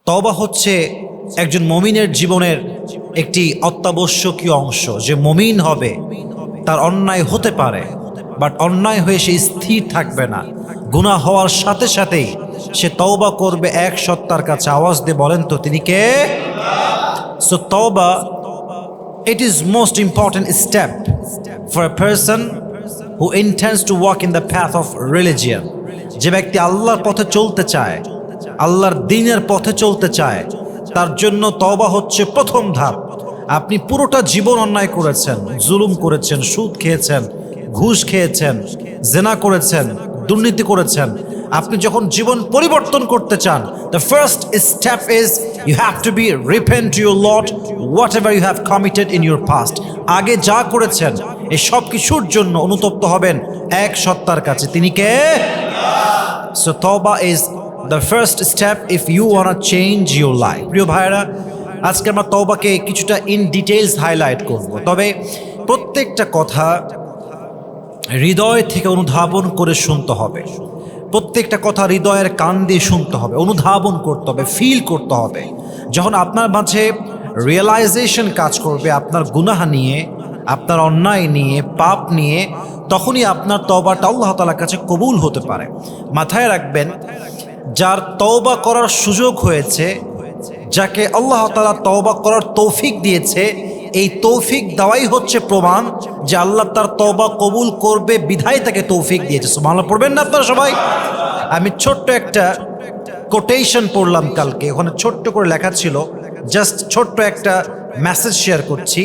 তওবা হচ্ছে একজন মুমিনের জীবনের একটি অত্যাবশ্যকীয় অংশ। যে মুমিন হবে তার অন্যায় হতে পারে, বাট অন্যায় হয়ে সে স্থির থাকবে না। গুনাহ হওয়ার সাথে সাথেই সে তওবা করবে। এক সত্তার কাছে আওয়াজ দিয়ে বলেন তো তিনি কে? সো তওবা, it is most important step for a person who intends to walk in the path of religion. যে ব্যক্তি আল্লাহর পথে চলতে চায়, আল্লাহর দ্বীনের পথে চলতে চায়, তার জন্য তওবা হচ্ছে প্রথম ধাপ। আপনি পুরোটা জীবন অন্যায় করেছেন, জুলুম করেছেন, সুদ খেয়েছেন, ঘুষ খেয়েছেন, জেনা করেছেন, দুর্নীতি করেছেন। আপনি যখন জীবন পরিবর্তন করতে চান, the first step is you have to be repent to your Lord whatever you have committed in your past. আগে যা করেছেন এই সব কিছুর জন্য অনুতপ্ত হবেন এক সত্তার কাছে, তিনি কে? So tawbah is the first step if you want to change your life. প্রিয় ভাইরা, আজকে আমরা তওবাকে কিছুটা ইন ডিটেইলস হাইলাইট করব। তবে প্রত্যেকটা কথা হৃদয় থেকে অনুধাবন করে শুনতে হবে। প্রত্যেকটা কথা হৃদয়ের কান দিয়ে শুনতে হবে, অনুধাবন করতে হবে, ফিল করতে হবে। যখন আপনার মাঝে রিয়েলাইজেশন কাজ করবে আপনার গুনাহ নিয়ে, আপনার অন্যায় নিয়ে, পাপ নিয়ে, তখনই আপনার তওবাটা আল্লাহ তাআলার কাছে কবুল হতে পারে। মাথায় রাখবেন, যার তওবা করার সুযোগ হয়েছে, যাকে আল্লাহ তাআলা তওবা করার তৌফিক দিয়েছে, এই তৌফিক দেওয়াই হচ্ছে প্রমাণ যে আল্লাহ তার তওবা কবুল করবে, বিধায় তাকে তৌফিক দিয়েছে। সুবহানাল্লাহ পড়বেন না আপনারা সবাই? আমি ছোট্ট একটা কোটেশন পড়লাম কালকে, ওখানে ছোট্ট করে লেখা ছিল, জাস্ট ছোট্ট একটা মেসেজ শেয়ার করছি।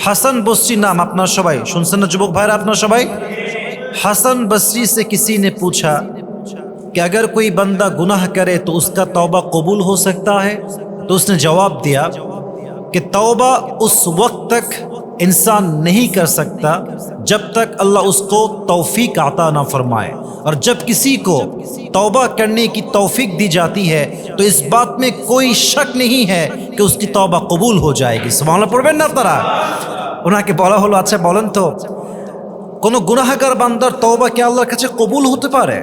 হাসান বসরি নাম আপনারা সবাই শুনছেন না যুবক ভাইরা? আপনারা সবাই, হাসান বসরি से किसी ने पूछा कि अगर कोई बंदा गुनाह करे तो उसका तौबा कबूल हो सकता है? तो उसने जवाब दिया कि तौबा उस वक्त तक इंसान नहीं कर सकता जब तक अल्लाह उसको तौफीक अता ना फरमाए, और जब किसी को तौबा करने की तौफीक दी जाती है तो इस बात में कोई शक नहीं है कि उसकी तौबा कबूल हो जाएगी। सुबहानाल्लाह पढ़বেন না আপনারা? ওনাকে বলা হলো, আচ্ছা বলেন তো, কোনো গুনাহগার বান্দার তওবা কি আল্লাহর কাছে কবুল হতে পারে?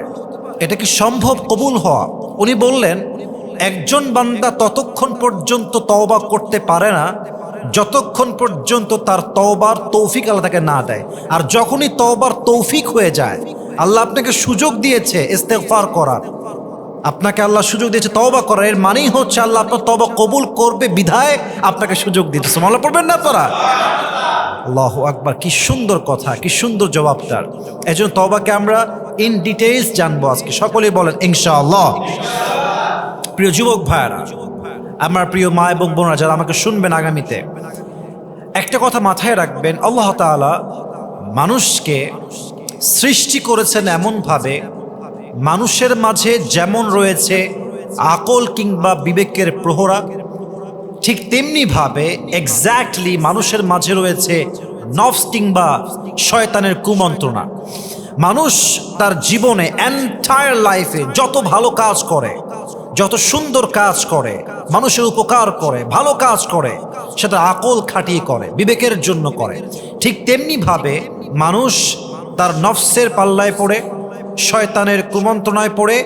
এটা কি সম্ভব কবুল হওয়া? উনি বললেন, একজন বান্দা ততক্ষণ পর্যন্ত তওবা করতে পারে না যতক্ষণ পর্যন্ত তার তওবার তৌফিক আল্লাহ তাকে না দেয়। আর যখনই তওবার তৌফিক হয়ে যায়, আল্লাহ আপনাকে সুযোগ দিয়েছে ইস্তেগফার করার, আপনাকে আল্লাহ সুযোগ দিয়েছে তওবা করার, এর মানেই হচ্ছে আল্লাহ আপনার তওবা কবুল করবে, বিধায় আপনাকে সুযোগ দিয়েছে। সুবহানাল্লাহ পড়বেন না আপনারা? আল্লাহু আকবার, কি সুন্দর কথা, কি সুন্দর জবাবটার। এজন্য তওবাকে আমরা ইন ডিটেইলস জানবো আজকে, সকলেই বলেন ইনশাআল্লাহ। প্রিয় যুবক ভাইরা, আমার প্রিয় মা এবং বোনরা যারা আমাকে শুনবেন আগামীতে, একটা কথা মাথায় রাখবেন, আল্লাহ তাআলা মানুষকে সৃষ্টি করেছেন এমনভাবে, মানুষের মাঝে যেমন রয়েছে আকল কিংবা বিবেকের প্রহরা, ঠিক তেমনি ভাবে এক্স্যাক্টলি মানুষের মাঝে রয়েছে নফস কিংবা শয়তানের কুমন্ত্রণা। মানুষ তার জীবনে এন্টায়ার লাইফে যত ভালো কাজ করে, যত সুন্দর কাজ করে, মানুষের উপকার করে, ভালো কাজ করে, সেটা আকল খাটিয়ে করে, বিবেকের জন্য করে। ঠিক তেমনি ভাবে মানুষ তার নফসের পাল্লায় পড়ে, শয়তানের কুমন্ত্রণায় পড়ে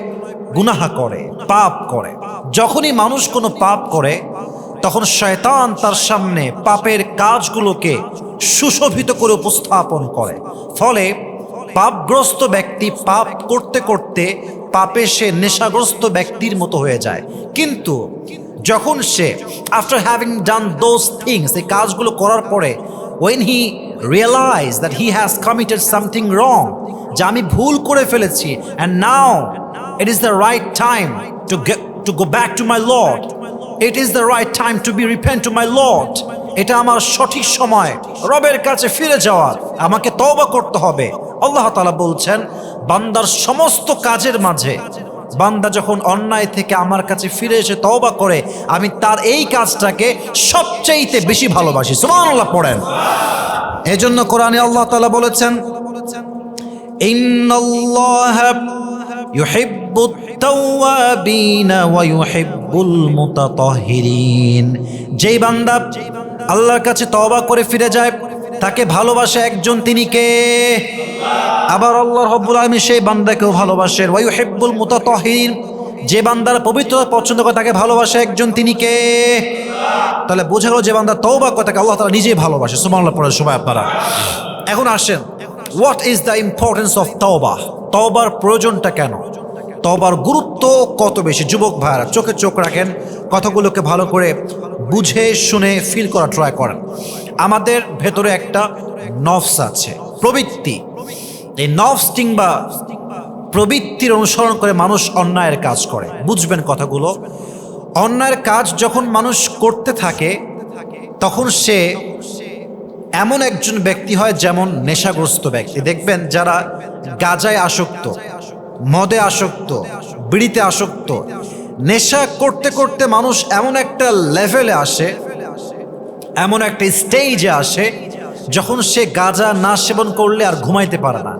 গুনাহ করে, পাপ করে। যখনই মানুষ কোনো পাপ করে, তখন শয়তান তার সামনে পাপের কাজগুলোকে সুশোভিত করে উপস্থাপন করে। ফলে পাপগ্রস্ত ব্যক্তি পাপ করতে করতে পাপে সে নেশাগ্রস্ত ব্যক্তির মতো হয়ে যায়। কিন্তু যখন সে after having done those things, এই কাজগুলো করার পরে, when he realized that he has committed something wrong, যে আমি ভুল করে ফেলেছি, and now it is the right time to go back to my Lord, it is the right time to be repent to my Lord, এটা আমার সঠিক সময় রবের কাছে ফিরে যাওয়ার, আমাকে তওবা করতে হবে। আল্লাহ তাআলা বলছেন, বান্দার সমস্ত কাজের মাঝে বান্দা যখন অন্যায় থেকে আমার কাছে ফিরে এসে তওবা করে, আমি তার এই কাজটাকে সবচেয়ে বেশি ভালোবাসি। সুবহানাল্লাহ পড়েন। এজন্য কোরআনে আল্লাহ তাআলা বলেছেন, ইন্নাল্লাহা ইউহিব্বুত তাওয়াবিনা ওয়া ইউহিব্বুল মুতাতাহহিরিন। যেই বান্দা আল্লাহর কাছে তওবা করে ফিরে যায়, তাকে ভালোবাসে একজন, তিনি কে? আবার আল্লাহ রাব্বুল আলামিন সেই বান্দাকেও ভালোবাসেন। ওয়া ইউহিব্বুল মুতাতাহহিরিন, যে বান্দার পবিত্রতা পছন্দ করে তাকে ভালোবাসে একজন, তিনি কে? তাহলে বোঝা গেল যে বান্দা তওবা করে তাকে আল্লাহ তাআলা নিজেই ভালোবাসে। সুবহানাল্লাহ পড়ে সবাই আপনারা। এখন আসেন, what is the importance of তওবা? তওবার প্রয়োজনটা কেন? তওবার গুরুত্ব কত বেশি? যুবক ভাইরা চোখে চোখ রাখেন, কথাগুলোকে ভালো করে বুঝে শুনে ফিল করা ট্রাই করেন। আমাদের ভেতরে একটা নফস আছে, প্রবৃত্তি। এই নফস কিংবা প্রবৃত্তির অনুসরণ করে মানুষ অন্যায়ের কাজ করে। বুঝবেন কথাগুলো। অন্যায়ের কাজ যখন মানুষ করতে থাকে তখন সে এমন একজন ব্যক্তি হয় যেমন নেশাগ্রস্ত ব্যক্তি। দেখবেন যারা গাঁজায় আসক্ত, মদে আসক্ত, বিড়িতে আসক্ত, নেশা করতে করতে মানুষ এমন একটা লেভেলে আসে, এমন একটা স্টেজে আসে যখন সে গাঁজা না সেবন করলে আর ঘুমাইতে পারে না,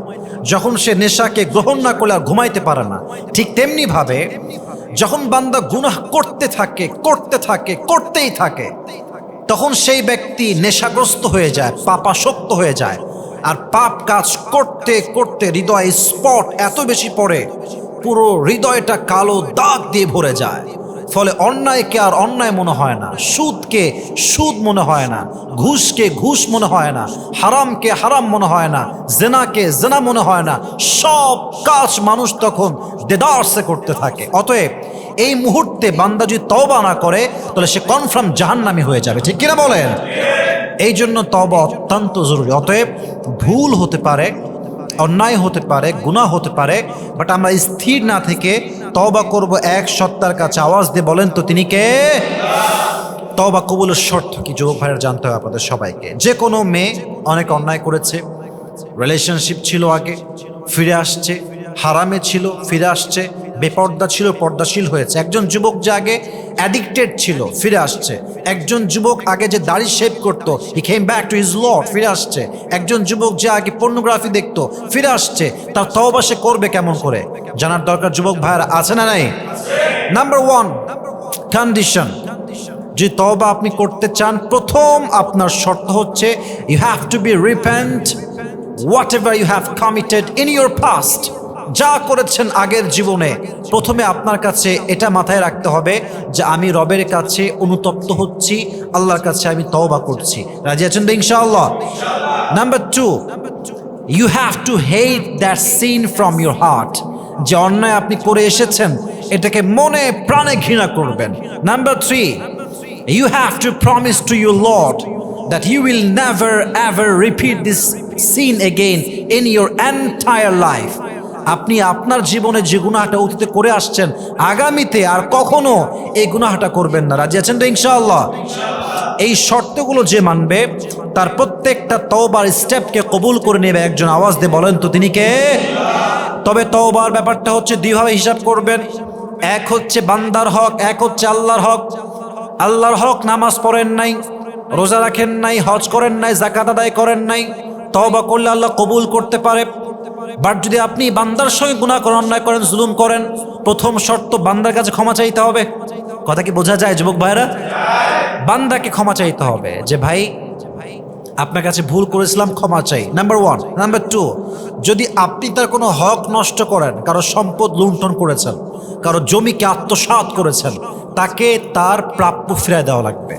যখন সে নেশাকে গ্রহণ না করলে আর ঘুমাইতে পারে না। ঠিক তেমনি ভাবে যখন বান্দা গুনাহ করতে থাকে করতেই থাকে তখন সেই ব্যক্তি নেশাগ্রস্ত হয়ে যায়, পাপাসক্ত হয়ে যায়। আর পাপ কাজ করতে করতে হৃদয়ে স্পট এত বেশি পড়ে, পুরো হৃদয়টা কালো দাগ দিয়ে ভরে যায়। ফলে অন্যায়কে আর অন্যায় মনে হয় না, সুদকে সুদ মনে হয় না, ঘুষকে ঘুষ মনে হয় না, হারামকে হারাম মনে হয় না, জেনাকে জেনা মনে হয় না। সব কাজ মানুষ তখন দেদারসে করতে থাকে। অতএব এই মুহূর্তে বান্দা যদি তওবা না করে তাহলে সে কনফার্ম জাহান্নামী হয়ে যাবে। ঠিক কিনা বলেন? এই জন্য তওবা অত্যন্ত জরুরি। অতএব ভুল হতে পারে, অন্যায় হতে পারে, গুনাহ হতে পারে, বাট আমরা স্থির না থেকে তওবা করব এক সত্তার কাছে। আওয়াজ দিয়ে বলেন তো তিনি কে? তওবা কবুলের শর্ত কি যুবক ভাইয়ের জানতে হবে আপনাদের সবাইকে। যে কোনো মেয়ে অনেক অন্যায় করেছে, রিলেশনশিপ ছিল আগে, ফিরে আসছে, হারামে ছিল, ফিরে আসছে, বেপর্দা ছিল, পর্দাশীল হয়েছে। একজন যুবক যে আগে অ্যাডিক্টেড ছিল, ফিরে আসছে। একজন যুবক আগে যে দাড়ি শেভ করতো, he came back to his lord, ফিরে আসছে। একজন যুবক যে আগে পর্নোগ্রাফি দেখতো, ফিরে আসছে। তার তওবা সে করবে কেমন করে জানার দরকার যুবক ভাইরা, আছে না নাই? নাম্বার 1 কন্ডিশন, যে তওবা আপনি করতে চান, প্রথম আপনার শর্ত হচ্ছে you have to be repent whatever you have committed in your past. যা করেছেন আগের জীবনে, প্রথমে আপনার কাছে এটা মাথায় রাখতে হবে যে আমি রবের কাছে অনুতপ্ত হচ্ছি, আল্লাহর কাছে আমি তওবা করছি। রাজি আছেন তো ইনশাআল্লাহ? Number 2, you have to hate that sin from your heart. যে অন্যায় আপনি করে এসেছেন এটাকে মনে প্রাণে ঘৃণা করবেন। Number 3, you have to promise to your Lord that you will never ever repeat this sin again in your entire life. আপনি আপনার জীবনে যে গুনাহটা অতীতে করে আসছেন, আগামীতে আর কখনো এই গুনাহটা করবেন না। রাজি আছেন তো ইনশাআল্লাহ? এই শর্তগুলো যে মানবে তার প্রত্যেকটা তওবার স্টেপকে কবুল করে নেবে একজন। আওয়াজ দিয়ে বলেন তো তিনি কে? তবে তওবার ব্যাপারটা হচ্ছে দুইভাবে হিসাব করবেন। এক হচ্ছে বান্দার হক, এক হচ্ছে আল্লাহর হক। আল্লাহর হক, নামাজ পড়েন নাই, রোজা রাখেন নাই, হজ করেন নাই, যাকাত আদায় করেন নাই, তওবা করলে আল্লাহ কবুল করতে পারে। বাট যদি আপনি বান্দার সঙ্গে গুনাহ করেন, অন্যায় করেন, জুলুম করেন, প্রথম শর্ত বান্দার কাছে ক্ষমা চাইতে হবে। কথা কি বোঝা যায় যুবক ভাইরা? বান্দাকে ক্ষমা চাইতে হবে যে ভাই আপনার কাছে ভুল করেছিলাম, ক্ষমা চাই। নাম্বার 1। নাম্বার 2, যদি আপনি তার কোনো হক নষ্ট করেন, কারো সম্পদ লুণ্ঠন করেছেন, কারো জমিকে আত্মসাৎ করেছেন, তাকে তার প্রাপ্য ফিরায় দেওয়া লাগবে।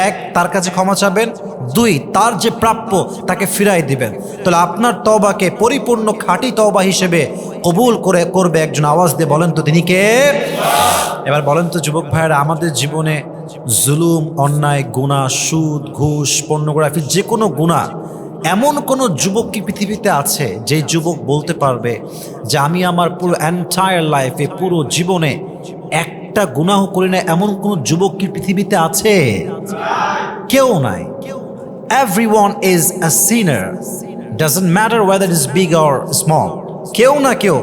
1, তার কাছে ক্ষমা চাবেন। 2, তার যে প্রাপ্য তাকে ফিরাই দিবেন। তাহলে আপনার তওবাকে পরিপূর্ণ খাঁটি তওবা হিসেবে কবুল করবে একজন। আওয়াজ দিয়ে বলেন তো তিনি কে? এবার বলেন তো যুবক ভাইয়েরা, আমাদের জীবনে জুলুম, অন্যায়, গুনাহ, সুদ, ঘুষ, পর্নোগ্রাফি, যে কোনো গুনাহ, এমন কোনো যুবক কি পৃথিবীতে আছে যে যুবক বলতে পারবে যে আমি আমার পুরো এন্টায়ার লাইফে, পুরো জীবনে একটা গুনাহ করি না? এমন কোন যুবক কি পৃথিবীতে আছে? কেউ নাই। Everyone is a sinner, doesn't matter whether it is big or small. কেউ না কেউ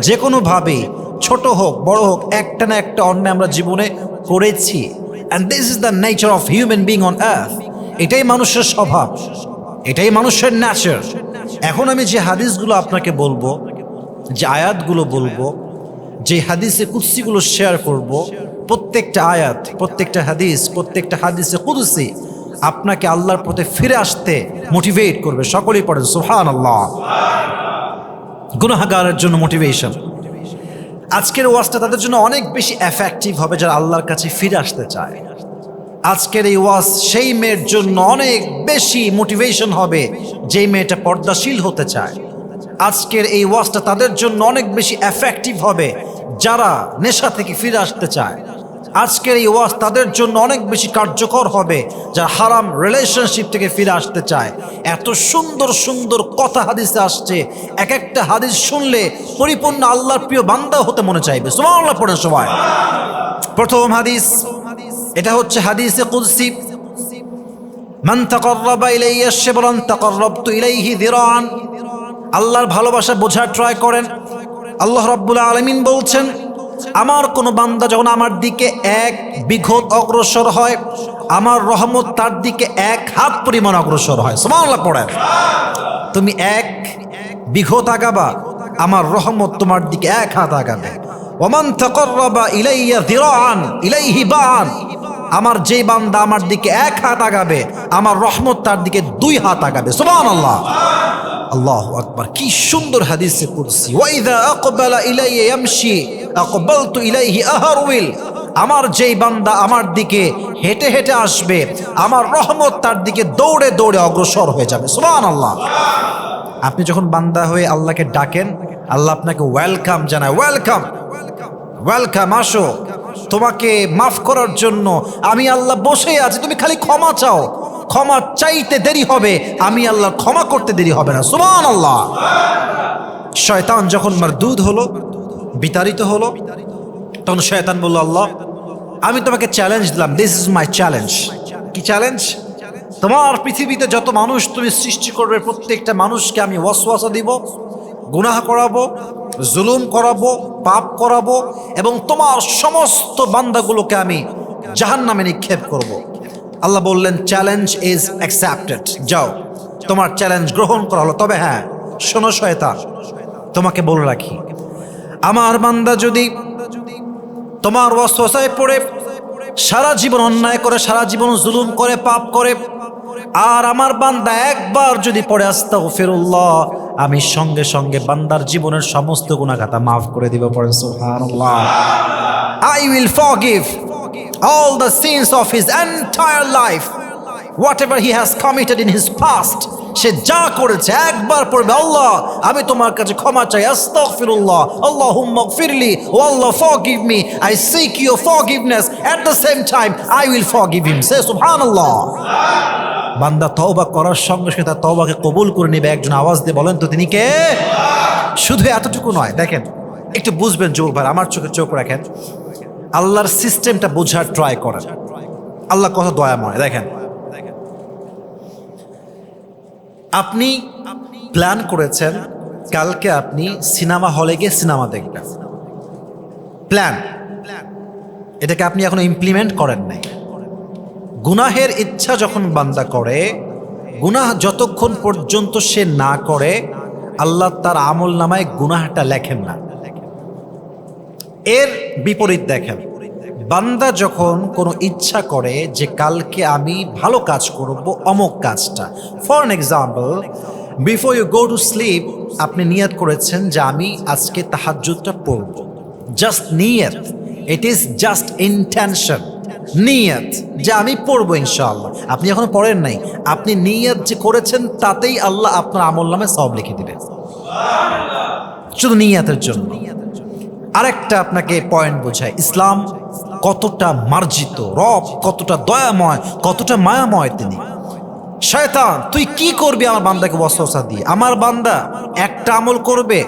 যে কোনো ভাবে, ছোট হোক বড় হোক, একটা না একটা অন্যায় আমরা জীবনে করেছি। And this is the nature of human being on earth. এটাই মানুষের স্বভাব, এটাই মানুষের নেচার। এখন আমি যে হাদিসগুলো আপনাকে বলবো, যে আয়াতগুলো বলবো, যে হাদিসে কুদসিগুলো শেয়ার করব, প্রত্যেকটা আয়াত, প্রত্যেকটা হাদিসে কুদসি আপনাকে আল্লাহর পথে ফিরে আসতে মোটিভেট করবে। সকলেই পড়েন সুবহানাল্লাহ। গুনাহগারের জন্য মোটিভেশন। আজকের ওয়াজটা তাদের জন্য অনেক বেশি এফেক্টিভ হবে যারা আল্লাহর কাছে ফিরে আসতে চায়। আজকের এই ওয়াজ সেই মেয়ের জন্য অনেক বেশি মোটিভেশন হবে যেই মেয়েটা পর্দাশীল হতে চায়। আজকের এই ওয়াজটা তাদের জন্য অনেক বেশি এফেক্টিভ হবে যারা নেশা থেকে ফিরে আসতে চায়। আজকের এই ওয়াজ তাদের জন্য অনেক বেশি কার্যকর হবে যারা হারাম রিলেশনশিপ থেকে ফিরে আসতে চায়। এত সুন্দর সুন্দর কথা হাদিসে আসছে, এক একটা হাদিস শুনলে পরিপূর্ণ আল্লাহর প্রিয় বান্দা হতে মনে চাইবে। সুবহানাল্লাহ পড়েন সবাই। প্রথম হাদিস, এটা হচ্ছে হাদিসে কুদসি, মান তাকাররাবা ইলাইয়া শিবরান তাকাররাবতু ইলাইহি যিরাআন। আল্লাহর ভালোবাসা বোঝার ট্রাই করেন। আল্লাহ রাব্বুল আলামিন বলছেন, আমার কোন বান্দা যখন আমার দিকে এক বিঘত অগ্রসর হয়, আমার রহমত তার দিকে এক হাত পরিমাণ অগ্রসর হয়। সুবহানাল্লাহ পড়েন। তুমি এক বিঘত আগাবা, আমার রহমত তোমার দিকে এক হাত আগাবে। ওমান তাকাররাবা ইলাইয়া যিরাআন ইলাইহি বা'আন। আমার যেই বান্দা আমার দিকে এক হাত আগাবে, আমার রহমত তার দিকে দুই হাত আগাবে। সুবহানাল্লাহ। আল্লাহু আকবার। কি সুন্দর হাদিসে কুদসি। ওয়া ইযা আকবালা ইলাইয়া ইয়ামশি আকবালতু ইলাইহি আহরউইল। আমার যেই বান্দা আমার দিকে হেঁটে হেঁটে আসবে, আমার রহমত তার দিকে দৌড়ে দৌড়ে অগ্রসর হয়ে যাবে। সুবহানাল্লাহ। আপনি যখন বান্দা হয়ে আল্লাহকে ডাকেন, আল্লাহ আপনাকে ওয়েলকাম জানায়। ওয়েলকাম, ওয়েলকাম, আসো, তোমাকে মাফ করার জন্য আমি আল্লাহ বসে আছি, তুমি খালি ক্ষমা চাও। ক্ষমা চাইতে দেরি হবে, আমি আল্লাহ ক্ষমা করতে দেরি হবে না। সুবহানাল্লাহ। শয়তান যখন মারদুদ হলো, বিতাড়িত হলো, তখন শয়তান বলল, আল্লাহ আমি তোমাকে চ্যালেঞ্জ দিলাম, দিস ইজ মাই চ্যালেঞ্জ। কি চ্যালেঞ্জ? তোমার পৃথিবীতে যত মানুষ তুমি সৃষ্টি করবে, প্রত্যেকটা মানুষকে আমি ওয়াসওয়াসা দিব, গুনাহ করাবো, জুলুম করাবো, পাপ করাবো, এবং তোমার সমস্ত বান্দাগুলোকে আমি জাহান্নামে নিক্ষেপ করব। আল্লাহ বললেন, চ্যালেঞ্জ ইজ অ্যাকসেপ্টেড, যাও, তোমার চ্যালেঞ্জ গ্রহণ করা হলো। তবে হ্যাঁ, শোনো শয়তান, তোমাকে বলে রাখি, আমার বান্দা যদি তোমার ওয়াসওয়াসায় পড়ে সারা জীবন অন্যায় করে, সারা জীবন জুলুম করে, পাপ করে, আর আমার বান্দা একবার যদি পড়ে আস্তাগফিরুল্লাহ, আমি সঙ্গে সঙ্গে বান্দার জীবনের সমস্ত গুনাহগাতা মাফ করে দিব। পড়েন সুবহানাল্লাহ। I will forgive all the sins of his entire life, whatever he has committed in his past. সে যা করেছে একবার পড়বে, আল্লাহ আমি তোমার কাছে ক্ষমা চাই, আস্তাগফিরুল্লাহ, আল্লাহুম্মা গফিরলি, O Allah forgive me, I seek your forgiveness, at the same time I will forgive him. সে সুবহানাল্লাহ। বান্দা তওবা করার সঙ্গে সঙ্গে তার তওবাকে কবুল করে নেবে। একজন আওয়াজ দিয়ে বলেন তো, তিনি কে? শুধু এতটুকু নয়, দেখেন একটু বুঝবেন যুবক ভাই, আমার চোখে চোখ রাখেন, আল্লাহর সিস্টেমটা বোঝার ট্রাই করেন। আল্লাহ কত দয়াময়। দেখেন, আপনি প্ল্যান করেছেন কালকে আপনি সিনেমা হলে গিয়ে সিনেমা দেখবেন, প্ল্যান, এটাকে আপনি এখনো ইমপ্লিমেন্ট করেন নাই। গুনাহের ইচ্ছা যখন বান্দা করে, গুনাহ যতক্ষণ পর্যন্ত সে না করে, আল্লাহ তার আমল নামায় গুনাহটা লেখেন না। এর বিপরীত দেখেন, বান্দা যখন কোনো ইচ্ছা করে যে কালকে আমি ভালো কাজ করব, অমুক কাজটা, for an example, before you go to sleep, আপনি নিয়ত করেছেন যে আমি আজকে তাহাজ্জুদটা পড়ব, জাস্ট নিয়ত, ইট ইজ জাস্ট ইন্টেনশন, নিয়ত যে আমি পড়বো ইনশাআল্লাহ। আপনি এখনো পড়েন নাই, আপনি নিয়ত যে করেছেন তাতেই আল্লাহ আপনার আমল নামে সওয়াব লিখে দিবেন, শুধু নিয়তের জন্য। আরেকটা আপনাকে পয়েন্ট বোঝায়, ইসলাম কতটা মার্জিত, রব কতটা দয়াময়, কতটা মায়াময় তিনি। শয়তান তুই কি করবি আমার বান্দাকে ওয়াসওয়াসা দিয়ে? আমার বান্দা একটা আমল করবে,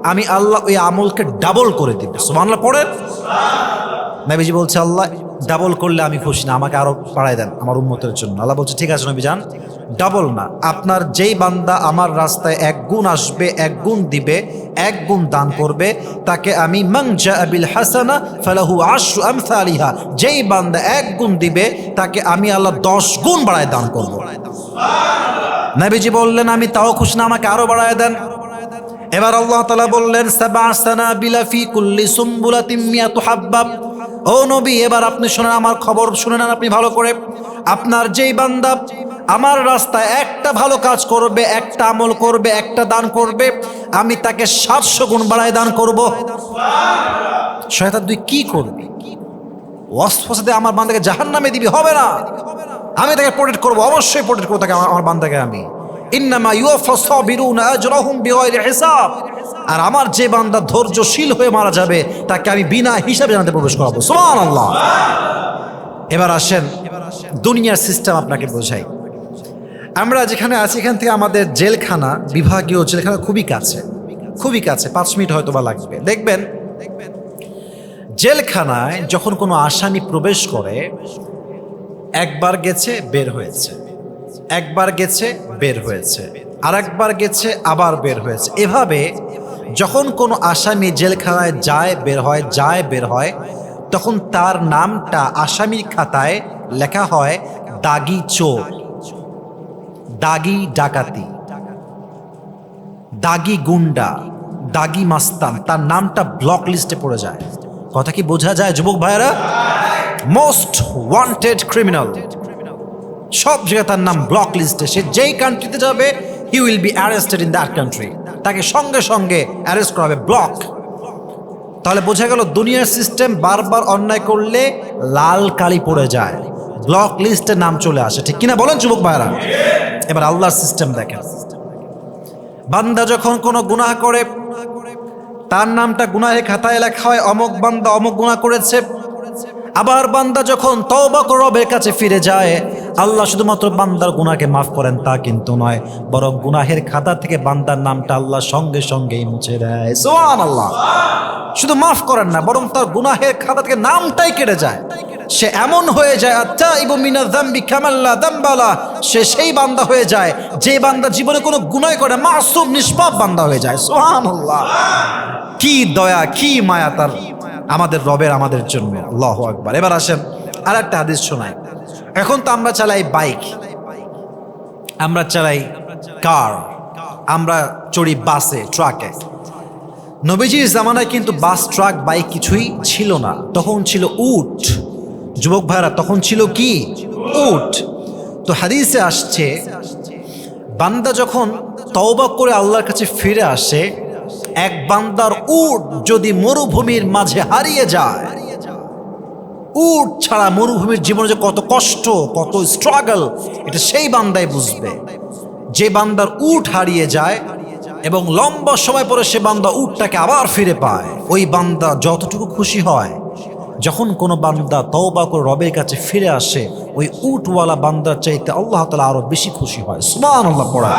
আমি আল্লাহ ওই আমলকে ডাবল করে দিব। সুবহানাল্লাহ পড়েন। নবীজি বলছে, আল্লাহ ডাবল করলে আমি খুশি না, আমাকে আরো বাড়ায় দেন আমার উম্মতের জন্য। আল্লাহ বলছে, ঠিক আছে নবী যান, ডাবল না, আপনার যেই বান্দা আমার রাস্তায় এক গুণ আসবে, এক গুণ দিবে, এক গুণ দান করবে, তাকে আমি মান জাআ বিল হাসানা ফালাহু আশরু আমসালিহা, যেই বান্দা এক গুণ দিবে তাকে আমি আল্লাহ 10 গুণ বাড়ায় দান করব। নবীজি বললেন, আমি তাও খুশি না, আমাকে আরো বাড়ায় দেন। এবার আল্লাহ তাআলা বললেন, সাবআ সানাবিলা ফি কুল্লি সুমবুলাতিন মিয়াতু হাব্বা। ও নবী, এবার আপনি শুনেন, আমার খবর শুনে নেন আপনি ভালো করে। আপনার যেই বান্দা আমার রাস্তায় একটা ভালো কাজ করবে, একটা আমল করবে, একটা দান করবে, আমি তাকে 700 গুণ বাড়ায় দান করব। শয়তান তুই কি করবি? ওয়াসওয়াসাতে আমার বান্দাকে জাহান্নামে দিবি, হবে না। আমি তাকে প্রোটেক্ট করব, অবশ্যই প্রোটেক্ট করব তাকে, আমার বান্দাকে আমি। ইন্নামা ইউওয়াফাস সাবিরুনা আজরাহুম বিগাইরি হিসাব। আর আমার যে বান্দা ধৈর্যশীল হয়ে মারা যাবে তাকে আমি বিনা হিসাবে জান্নাতে প্রবেশ করাবো। সুবহানাল্লাহ। এবার আসেন দুনিয়ার সিস্টেম আপনাকে বোঝাই। আমরা যেখানে আছি এখান থেকে আমাদের জেলখানা, বিভাগীয় জেলখানা খুবই কাছে, খুবই কাছে, 5 মিনিট হয়তো বা লাগবে। দেখবেন জেলখানায় যখন কোনো আসামি প্রবেশ করে, একবার গেছে বের হয়েছে, একবার গেছে বের হয়েছে, আর একবার গেছে আবার বের হয়েছে। এভাবে যখন কোনো আসামি জেলখানায় যায় বের হয়, যায় বের হয়, তখন তার নামটা আসামির খাতায় লেখা হয় দাগি চোর, দাগি ডাকাতি, দাগি গুন্ডা, দাগি মাস্তান। তার নামটা ব্লক লিস্টে পড়ে যায়। কথা কি বোঝা যায় যুবক ভাইয়েরা? মোস্ট ওয়ান্টেড ক্রিমিনাল, সব জায়গায় তার নাম ব্লক লিস্টে। সে যেই কান্ট্রিতে যাবে he will be arrested in that country, তাকে সঙ্গে সঙ্গে অ্যারেস্ট করা হবে, ব্লক। তাহলে বোঝা গেল দুনিয়ার সিস্টেম বারবার অন্যায় করলে লাল কালি পড়ে যায়, ব্লক লিস্টে নাম চলে আসে, ঠিক কিনা বলেন যুবক ভাইরা? এবার আল্লাহর সিস্টেম দেখেন। বান্দা যখন কোনো গুনাহ করে তার নামটা গুনাহের খাতায় লেখা হয়, অমুক বান্দা অমুক গুনাহ করেছে। আবার বান্দা যখন তওবা করে রবের কাছে ফিরে যায়, আল্লাহ শুধুমাত্র বান্দার গুনাহকে মাফ করেন তা কিন্তু নয়, বরং গুনাহের খাতা থেকে বান্দার নামটা আল্লাহ সঙ্গে সঙ্গেই মুছে দেয়। সুবহানাল্লাহ। শুধু মাফ করেন না, বরং তার গুনাহের খাতা থেকে নামটাই কেটে যায়। সে এমন হয়ে যায় আত্তাইবু মিনায যামবি কামান লা যামবা লা, সে সেই বান্দা হয়ে যায় যে বান্দা জীবনে কোনো গুনাহ করে, মাসুম নিষ্পাপ বান্দা হয়ে যায়। সুবহানাল্লাহ। কি দয়া, কি মায়া তার আমাদের রবের আমাদের জন্য। আল্লাহু আকবার। এবার আসেন আর একটা হাদিস শোনাই। এখন তো আমরা চালাই বাইক, আমরা চালাই কার, আমরা চড়ি বাসে, ট্রাকে। নবীজির জামানায় কিন্তু বাস, ট্রাক, বাইক কিছুই ছিল না, তখন ছিল উট। যুবক ভাইরা, তখন ছিল কি? উট। তো হাদিসে আসছে বান্দা যখন তওবা করে আল্লাহর কাছে ফিরে আসে, এক বান্দার উট যদি মরুভূমির মাঝে হারিয়ে যায়, উট ছাড়া মরুভূমির জীবনে যে কত কষ্ট, কত স্ট্রাগল, এটা সেই বান্দাই বুঝবে। যে বান্দার উট হারিয়ে যায় এবং লম্বা সময় পরে সে বান্দা উটটাকে আবার ফিরে পায়, ওই বান্দা যতটুকু খুশি হয়। যখন কোনো বান্দা তওবা করে রবের কাছে ফিরে আসে, ওই উটওয়ালা বান্দার চাইতে আল্লাহ তাআলা আরো বেশি খুশি হয়। সুবহানাল্লাহ পড়া।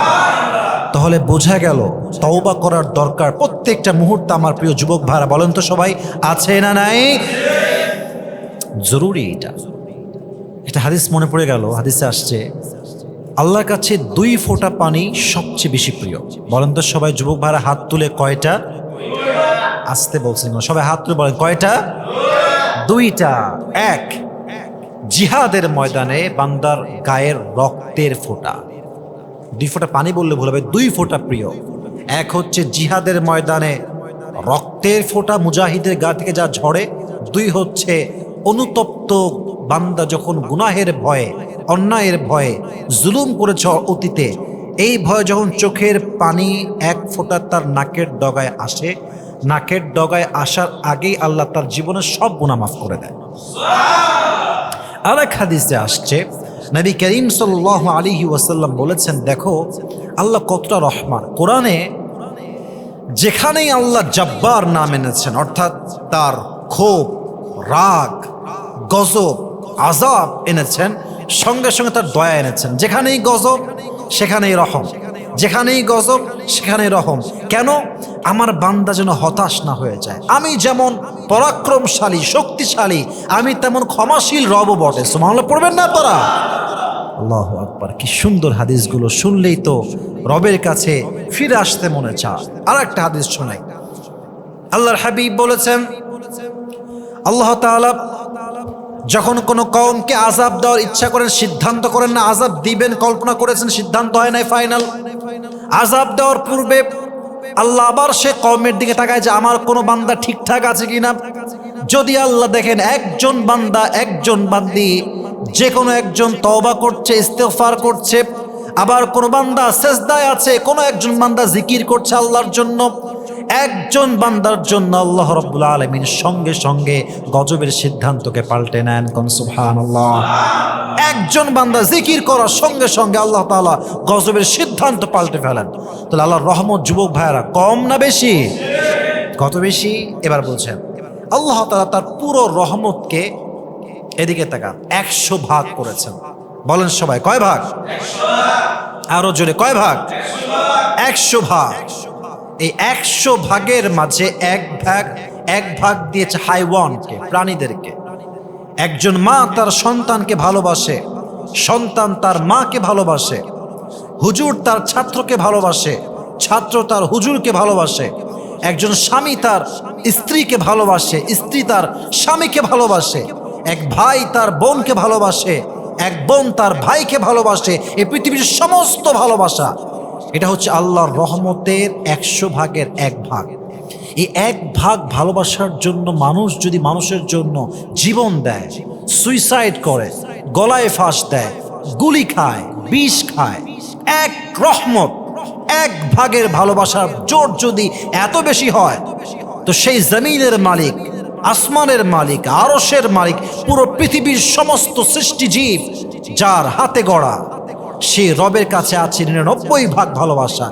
তাহলে বোঝা গেল তওবা করার দরকার প্রত্যেকটা মুহূর্তে। আমার প্রিয় যুবক ভাইরা বলেন তো সবাই, আছে না নাই? জরুরি এটা। এটা হাদিস মনে পড়ে গেল, হাদিসে আসছে আল্লাহর কাছে 2 ফোঁটা পানি সবচেয়ে বেশি প্রিয়। বলেন তো সবাই যুবক ভাইরা, হাত তুলে কয়টা? আসতে বলছেন সবাই, হাত তুলে বলেন কয়টা? 2টা। এক, জিহাদের ময়দানে বান্দার গায়ের রক্তের ফোঁটা। 2 ফোঁটা পানি বললে ভুল হবে, 2 ফোঁটা প্রিয়। এক হচ্ছে জিহাদের ময়দানে রক্তের ফোঁটা, মুজাহিদের গা থেকে যা ঝরে। 2 হচ্ছে অনুতপ্ত বান্দা যখন গুনাহের ভয়ে, অন্যায়ের ভয়ে, জুলুম করেছে অতীতে, এই ভয়ে যখন চোখের পানি 1 ফোঁটা তার নাকের ডগায় আসে, নাকের ডগায় আসার আগেই আল্লাহ তার জীবনের সব গুনাহ মাফ করে দেয়। আরেক হাদিসে আসছে নবী করিম সাল্লাল্লাহু আলাইহি ওয়াসাল্লাম বলেছেন, দেখো আল্লাহ কতটা রহমান। কোরআনে যেখানেই আল্লাহ জব্বার নাম এনেছেন, অর্থাৎ তার ক্ষোভ, রাগ, গজব, আযাব এনেছেন, সঙ্গে সঙ্গে তার দয়া এনেছেন। যেখানেই গজব সেখানেই রহম, যেখানেই গজব সেখানেই রহম। কেন? আমার বান্দা যেন হতাশ না হয়ে যায়। আমি যেমন পরাক্রমশালী, শক্তিশালী, আমি তেমন ক্ষমাশীল রবও বটে। সুবহানাল্লাহ পড়বেন না তারা? আল্লাহু আকবার। কি সুন্দর হাদিসগুলো, শুনলেই তো রবের কাছে ফিরে আসতে মনে চায়। আর একটা হাদিস শোনাই। আল্লাহর হাবিব বলেছেন, আল্লাহ তাআলা যখন কোনো কওমকে আযাব দেওয়ার ইচ্ছা করেন, সিদ্ধান্ত করেন না আযাব দিবেন, কল্পনা করেছেন, সিদ্ধান্ত হয় নাই ফাইনাল। আযাব দেওয়ার পূর্বে আল্লাহ আবার সে কওমের দিকে তাকায় যে আমার কোনো বান্দা ঠিকঠাক আছে কিনা। যদি আল্লাহ দেখেন একজন বান্দা, একজন বান্দি যে কোনো একজন তওবা করছে, ইস্তেগফার করছে, আবার কোনো বান্দা সেজদায় আছে, কোনো একজন বান্দা জিকির করছে আল্লাহর জন্য, একজন বান্দার জন্য আল্লাহ রাব্বুল আলামিন সঙ্গে সঙ্গে গজবের সিদ্ধান্তকে পাল্টে নেন। কোন সুবহানাল্লাহ। একজন বান্দা জিকির করার সঙ্গে সঙ্গে আল্লাহ তাআলা গজবের সিদ্ধান্ত পাল্টে ফেলেন। তাহলে আল্লাহর রহমত যুবক ভাইয়েরা কম না বেশি? কত বেশি? এবার বলছেন আল্লাহ তাআলা তার পুরো রহমতকে, এদিকে তাকান, 100 ভাগ করেছেন। বলেন সবাই, কয় ভাগ? আরো জোরে, কয় ভাগ? 100 ভাগ। এই 100 ভাগের মাঝে এক ভাগ দিয়েছে হাইওয়ানকে, প্রাণীদেরকে। একজন মা তার সন্তানকে ভালোবাসে, সন্তান তার মাকে ভালোবাসে, হুজুর তার ছাত্রকে ভালোবাসে, ছাত্র তার হুজুরকে ভালোবাসে, একজন স্বামী তার স্ত্রীকে ভালোবাসে, স্ত্রী তার স্বামীকে ভালোবাসে, এক ভাই তার বোনকে ভালোবাসে, এক বোন তার ভাইকে ভালোবাসে। এই পৃথিবীর সমস্ত ভালোবাসা, এটা হচ্ছে আল্লাহর রহমতের 100 ভাগের 1 ভাগ। এই 1 ভাগ ভালোবাসার জন্য মানুষ যদি মানুষের জন্য জীবন দেয়, সুইসাইড করে, গলায় ফাঁস দেয়, গুলি খায়, বিষ খায়, 1 রহমত, 1 ভাগের ভালোবাসার জোর যদি এত বেশি হয়, তো সেই জমিনের মালিক, আসমানের মালিক, আরশের মালিক, পুরো পৃথিবীর সমস্ত সৃষ্টিজীব যার হাতে গড়া, সে রবের কাছে আছে 99 ভাগ ভালোবাসা।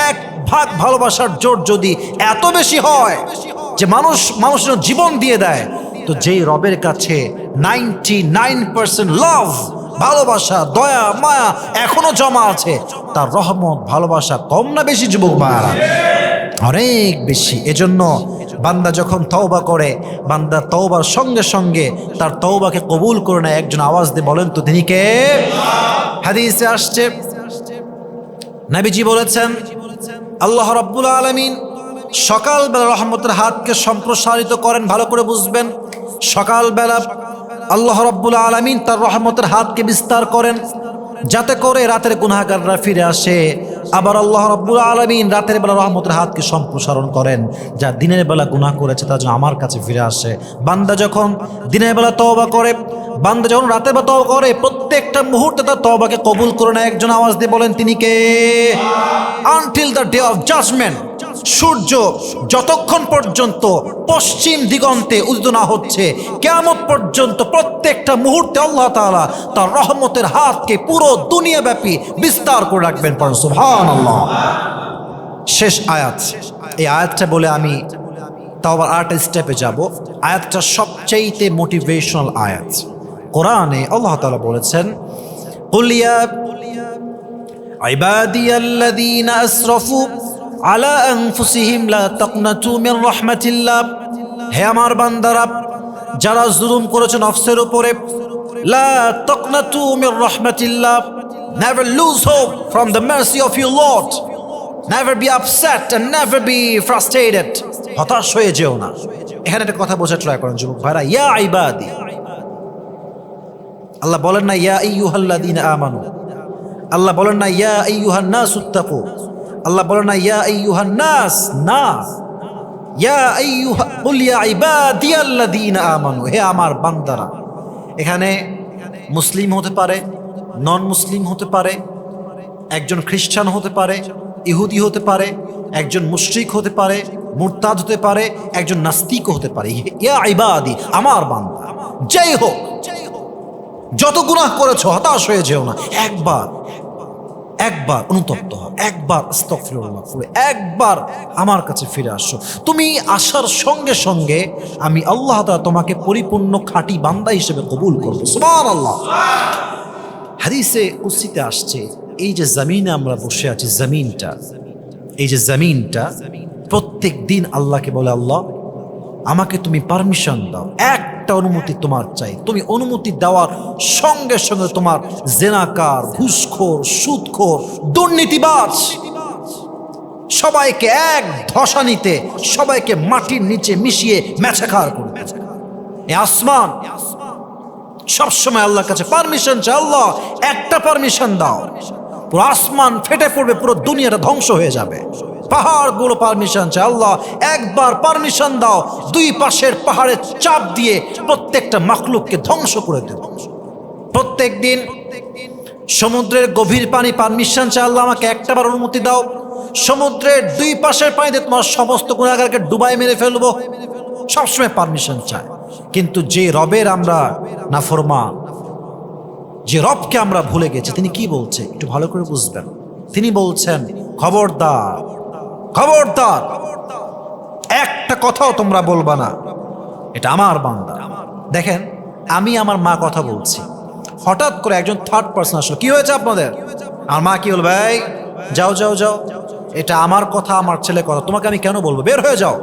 1 ভাগ ভালোবাসার জোর যদি এত বেশি হয় যে মানুষের জীবন দিয়ে দেয়, তো যেই রবের কাছে 99% লাভ, ভালোবাসা, দয়া, মায়া এখনো জমা আছে, তার রহমত, ভালোবাসা কম না বেশি যুবক ভাইরা? অনেক বেশি। এজন্য বান্দা যখন তওবা করে, বান্দা তওবার সঙ্গে সঙ্গে তার তওবাকে কবুল করে নেয়। একজন আওয়াজ দিয়ে বলেন তো তিনি কে? হাদিসে আসছে, নবীজি বলেছেন আল্লাহ রাব্বুল আলামিন সকালবেলা রহমতের হাতকে সম্প্রসারিত করেন। ভালো করে বুঝবেন, সকালবেলা আল্লাহ রাব্বুল আলামিন তার রহমতের হাতকে বিস্তার করেন যাতে করে রাতের গুনাহগাররা ফিরে আসে। আবার আল্লাহ রাব্বুল আলামিন রাতের বেলা রহমতের হাতকে সম্প্রসারণ করেন, যা দিনের বেলা গুনাহ করেছে তার জন্য আমার কাছে ফিরে আসে। বান্দা যখন দিনের বেলা তওবা করে, বান্দা যখন রাতের বেলা তওবা করে, প্রত্যেকটা মুহূর্তে তার তওবাকে কবুল করে নেয়। একজন আওয়াজ দিয়ে বলেন তিনি কে? Until the day of judgement, সূর্য যতক্ষণ পর্যন্ত পশ্চিম দিগন্তে উদিত না হচ্ছে, কিয়ামত পর্যন্ত প্রত্যেকটা মুহূর্তে আল্লাহ তাআলা তার রহমতের হাতকে পুরো দুনিয়াব্যাপী বিস্তার করে রাখবেন। পড়ুন সুবহানাল্লাহ। শেষ আয়াত, এই আয়াতটা বলে আমি তাওবার 8 স্টেপে যাব। আয়াতটা সবচেয়ে মোটিভেশনাল আয়াত। কোরআনে আল্লাহ তাআলা বলেছেন, কুল ইয়া ইবাদিয়াল্লাযীনা আসরাফু আলা আনফুসিহিম লা তাকনাতু মির রাহমাতিল্লাহ। হে আমার বান্দারা, যারা জুলুম করেছে নফসের উপরে, লা তাকনাতু Mir রাহমাতিল্লাহ, never lose hope from the mercy of your Lord, never be upset and never be frustrated, হতাশ হয়ে যেও না। এখানে একটা কথা বোঝার ট্রাই করেন যুবক ভাইরা, ইয়া ইবাদি, আল্লাহ বলেন না ইয়া আইয়ুহাল্লাযীনা আমানু, আল্লাহ বলেন না ইয়া আইয়ুহান নাসুত্তাকু, আল্লাহ বলেন না ইয়া আইয়ুহান নাস, না, ইয়া আইয়ুহা কুল ইয়া ইবাদিয়াল্লাযীনা আমানু, হে আমার বান্দারা। এখানে মুসলিম হতে পারে, নন মুসলিম হতে পারে, একজন খ্রিস্টান হতে পারে, ইহুদি হতে পারে, একজন মুশরিক হতে পারে, মুরতাদ হতে পারে, একজন নাস্তিক হতে পারে। ইয়া ইবাদি, আমার বান্দা, যাই হোক, যত গুনাহ করেছো হতাশ হয়ে যেও না। একবার অনুতপ্ত হও, একবার আস্তাগফিরুল্লাহ পড়ে একবার আমার কাছে ফিরে আসো। তুমি আসার সঙ্গে সঙ্গে আমি আল্লাহ তাআলা তোমাকে পরিপূর্ণ খাঁটি বান্দা হিসেবে কবুল করব। সুবহানাল্লাহ। হাদিসে কুদসিতে আসছে, এই যে জমিনে আমরা বসে আছি, জমিনটা, এই যে জমিনটা প্রত্যেক দিন আল্লাহকে বলে, আল্লাহ আমাকে তুমি পারমিশন দাও, একটা অনুমতি তোমার চাই। তুমি অনুমতি দেওয়ার সঙ্গে সঙ্গে তোমার জেনাকার, ঘুষখোর, সুদখোর, দুর্নীতিবাজ সবাইকে এক ধসানিতে, সবাইকে মাটির নিচে মিশিয়ে মেছাকার করবে। এই আসমান সবসময় আল্লাহর কাছে পারমিশন চায়, আল্লাহ একটা পারমিশন দাও, পুরো আসমান ফেটে পড়বে, পুরো দুনিয়াটা ধ্বংস হয়ে যাবে। পাহাড়গুলো পারমিশন চায়, আল্লাহ একবার পারমিশন দাও, 2 পাশের পাহাড়ের চাপ দিয়ে প্রত্যেকটা মাখলুককে ধ্বংস করে দেব। প্রত্যেক দিন সমুদ্রের গভীর পানি পারমিশন চাই, আল্লাহ আমাকে একটাবার অনুমতি দাও, সমুদ্রের দুই পাশের পানিতে তোমার সমস্ত গুনাহগারকে ডুবাই মেরে ফেলবো, সবসময় পারমিশন চায়। কিন্তু যে রবের আমরা নাফরমান, যে রবকে আমরা ভুলে গেছি, তিনি কি বলছে একটু ভালো করে বুঝবেন। তিনি বলছেন, খবরদার খবরদার, একটা কথাও তোমরা বলবা না, এটা আমার বান্দা। দেখেন, আমি আমার মা কথা বলছি, হঠাৎ করে একজন থার্ড পার্সন আসলো, কি হয়েছে আপনাদের? আমার মা কি বলবে, এই যাও যাও যাও, এটা আমার কথা, আমার ছেলে কথা, তোমাকে আমি কেন বলবো, বের হয়ে যাও,